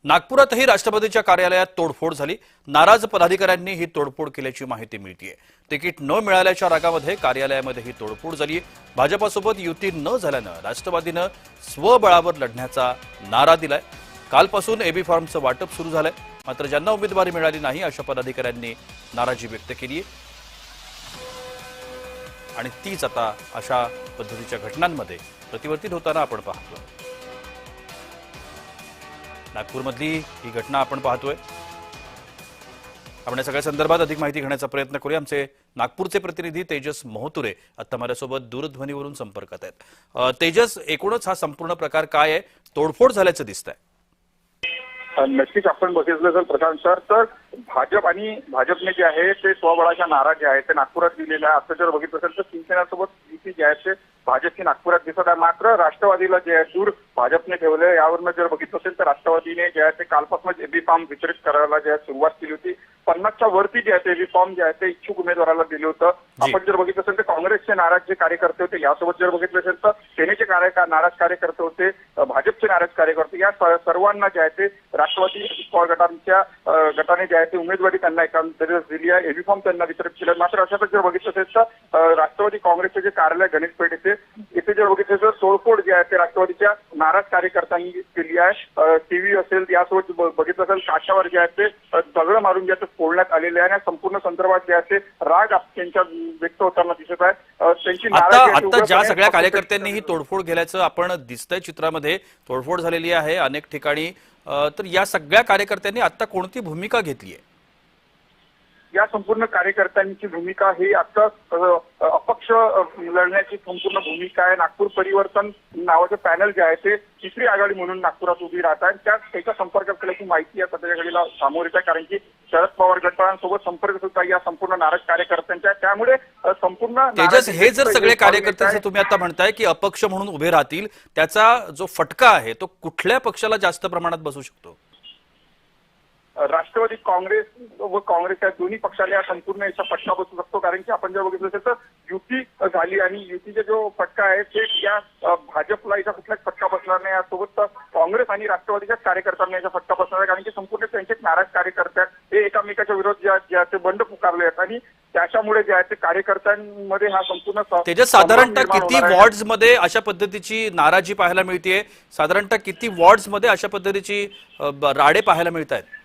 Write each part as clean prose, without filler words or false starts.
नागपुरातही राष्ट्रवादीच्या कार्यालयात तोडफोड झाली। नाराज पदाधिकाऱ्यांनी ही तोडफोड केल्याची माहिती मिळतेय। तिकीट न मिळाल्याच्या रागामध्ये कार्यालयामध्ये ही तोडफोड झाली। भाजपासोबत युती न झाल्यानं राष्ट्रवादीनं स्वबळावर लढण्याचा नारा दिलाय। कालपासून एबी फॉर्मचं वाटप सुरू झालंय, मात्र ज्यांना उमेदवारी मिळाली नाही अशा पदाधिकाऱ्यांनी नाराजी व्यक्त केली आहे आणि तीच आता अशा पद्धतीच्या घटनांमध्ये प्रतिवर्तीत होताना आपण पाहतोय। नागपूरमधली ही घटना आपण पाहतोय। आपण या सगळ्या संदर्भात अधिक माहिती घेण्याचा प्रयत्न करूया। आमचे नागपूरचे प्रतिनिधी तेजस मोहतुरे आता माझ्यासोबत दूरध्वनीवरून संपर्कात आहेत। तेजस, एकूणच हा संपूर्ण प्रकार काय आहे? तोडफोड झाल्याचं दिसतंय। नक्कीच आपण बघितलं जर प्रशांत सर तर भाजप आणि भाजपने जे आहे ते स्वबळाच्या नारा जे आहे ते नागपुरात दिलेला आहे। असं जर बघितलं असेल तर शिवसेनेसोबत युती जी आहे ते भाजपची नागपुरात दिसत आहे। मात्र राष्ट्रवादीला जे आहे दूर भाजपने ठेवले। यावरनं जर बघितलं असेल तर राष्ट्रवादीने जे आहे ते कालपासूनच एबी फॉर्म वितरित करायला जे सुरुवात केली होती। 50च्या वरती जे आहे ते एबी फॉर्म जे आहे ते इच्छुक उमेदवाराला दिले होतं। आपण जर बघितलं असेल तर काँग्रेसचे नाराज जे कार्यकर्ते होते, यासोबत जर बघितलं असेल तर सेनेचे नाराज कार्यकर्ते होते, भाजपचे नाराज कार्यकर्ते, या सर्वांना जे आहे ते राष्ट्रवादी गटाने जे आहे ते उमेदवारी त्यांना एकंदरीत दिली आहे। एबी फॉर्म त्यांना वितरित केले। मात्र अशातच जर बघितलं असेल तर राष्ट्रवादी काँग्रेसचे जे कार्यालय गणेशपेठ येथे जर बघितलं तर तोडफोड जे आहे ते राष्ट्रवादीच्या नाराज कार्यकर्त्यांनी केली आहे। टीव्ही असेल, यासोबत बघितलं असेल काशावर जे आहे ते दगड मारून जे फोडण्यात आलेले आहे। संपूर्ण संदर्भात जे आहे ते राग त्यांच्या व्यक्त होताना दिसत आहे। त्यांची आता ज्या सगळ्या कार्यकर्त्यांनी ही तोडफोड केल्याचं आपण दिसतंय चित्रामध्ये, तोडफोड झालेली आहे अनेक ठिकाणी, तर या सगळ्या कार्यकर्त्यांनी आता कोणती भूमिका घेतली आहे? या संपूर्ण कार्यकर्त्यांची भूमिका ही आता अपक्ष लढण्याची संपूर्ण भूमिका आहे। नागपूर परिवर्तन नावाचं पॅनल जे आहे ते तिसरी आघाडी म्हणून नागपुरात उभी राहत आहे। त्याच्या संपर्क केल्याची माहिती आहे सध्याच्या घडीला समोर येत आहे, कारण की शरद पवार गटांसोबत संपर्क सुद्धा या संपूर्ण नाराज कार्यकर्त्यांच्या। त्यामुळे संपूर्ण तेजस, हे जर सगळे कार्यकर्ते तुम्ही आता म्हणताय की अपक्ष म्हणून उभे राहतील, त्याचा जो फटका आहे तो कुठल्या पक्षाला जास्त प्रमाणात बसू शकतो? राष्ट्रवादी काँग्रेस व काँग्रेस या दोन्ही पक्षाला या संपूर्ण याचा फटका बसू शकतो, कारण की आपण जर बघितलं असेल तर युती झाली आणि युतीचा जो फटका आहे ते या भाजपला याचा कुठलाच फटका बसणार नाही। यासोबत काँग्रेस आणि राष्ट्रवादीच्या कार्यकर्त्यांना याचा फटका बसणार आहे, कारण की संपूर्ण त्यांचे नाराज कार्यकर्ते हे एकामेकाच्या विरोध जे आहे ते बंड पुकारले आहेत आणि त्याच्यामुळे जे आहे ते कार्यकर्त्यांमध्ये हा संपूर्ण तेजस, साधारणतः किती वॉर्ड्स मध्ये अशा पद्धतीची नाराजी पाहायला मिळतेय? साधारणतः किती वॉर्ड्स मध्ये अशा पद्धतीची राडे पाहायला मिळत आहेत?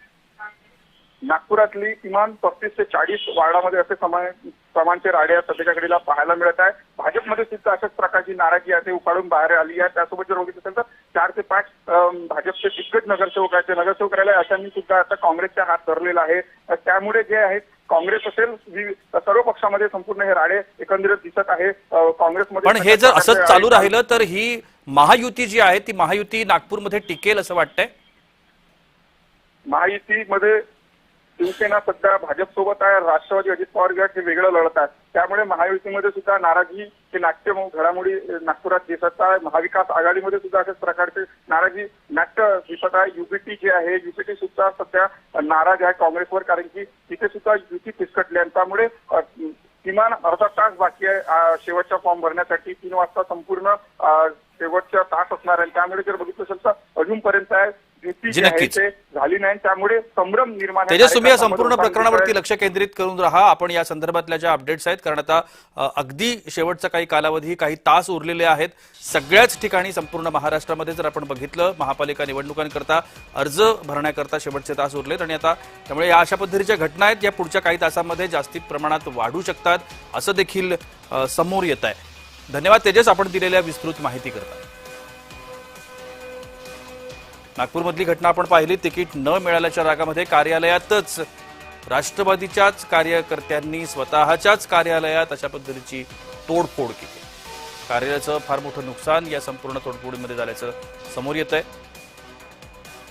नागपुरातली किमान 35 ते 40 वार्डामध्ये असे प्रमाणचे राडे सध्याच्या घडीला पाहायला मिळत आहे। भाजपमध्ये सुद्धा अशाच प्रकारची नाराजी आहे ते उकाडून बाहेर आली आहे। त्यासोबत जर बघितलं असेल तर 4 ते 5 भाजपचे दिग्गज नगरसेवक आहेत, नगरसेवक राहिले अशांनी सुद्धा आता काँग्रेसच्या हात धरलेला आहे। त्यामुळे जे आहे काँग्रेस असेल सर्व पक्षामध्ये संपूर्ण हे राडे एकंदरीत दिसत आहे। काँग्रेसमध्ये पण हे जर असंच चालू राहिलं तर ही महायुती जी आहे ती महायुती नागपूरमध्ये टिकेल असं वाटतंय? महायुतीमध्ये शिवसेना सध्या भाजपसोबत आहे, राष्ट्रवादी अजित पवार गट हे वेगळं लढत आहे। त्यामुळे महायुतीमध्ये सुद्धा नाराजी हे नाट्य घडामोडी नागपुरात दिसत आहे। महाविकास आघाडीमध्ये सुद्धा अशाच प्रकारचे नाराजी नाट्य दिसत आहे। युपीटी जे आहे, युपीटी सुद्धा सध्या नाराज आहे काँग्रेसवर, कारण की तिथे सुद्धा युती फिसकटली आहे। त्यामुळे किमान अर्धा तास बाकी आहे शेवटचा फॉर्म भरण्यासाठी। 3 वाजता संपूर्ण शेवटचा तास असणार आहे। त्यामुळे जर बघितलं असेल तर अजूनपर्यंत आहे झाली नाही, त्यामुळे संभ्रम निर्माण। तेजस, तुम्ही या संपूर्ण प्रकरणावरती लक्ष केंद्रित करून राहा। आपण या संदर्भातल्या ज्या अपडेट्स आहेत, कारण आता अगदी शेवटचा काही कालावधी, काही तास उरलेले आहेत सगळ्याच ठिकाणी संपूर्ण महाराष्ट्रामध्ये। जर आपण बघितलं महापालिका निवडणुकांकरता अर्ज भरण्याकरता शेवटचे तास उरलेत आणि आता त्यामुळे या अशा पद्धतीच्या घटना आहेत या पुढच्या काही तासांमध्ये जास्ती प्रमाणात वाढू शकतात असं देखील समोर येत आहे। धन्यवाद तेजस, आपण दिलेल्या विस्तृत माहिती करता। नागपूरमधली घटना आपण पाहिली। तिकीट न मिळाल्याच्या रागामध्ये कार्यालयातच राष्ट्रवादीच्याच कार्यकर्त्यांनी स्वतःच्याच कार्यालयात अशा पद्धतीची तोडफोड केली। कार्यालयाचं फार मोठं नुकसान या संपूर्ण तोडफोडीमध्ये झाल्याचं समोर येत आहे।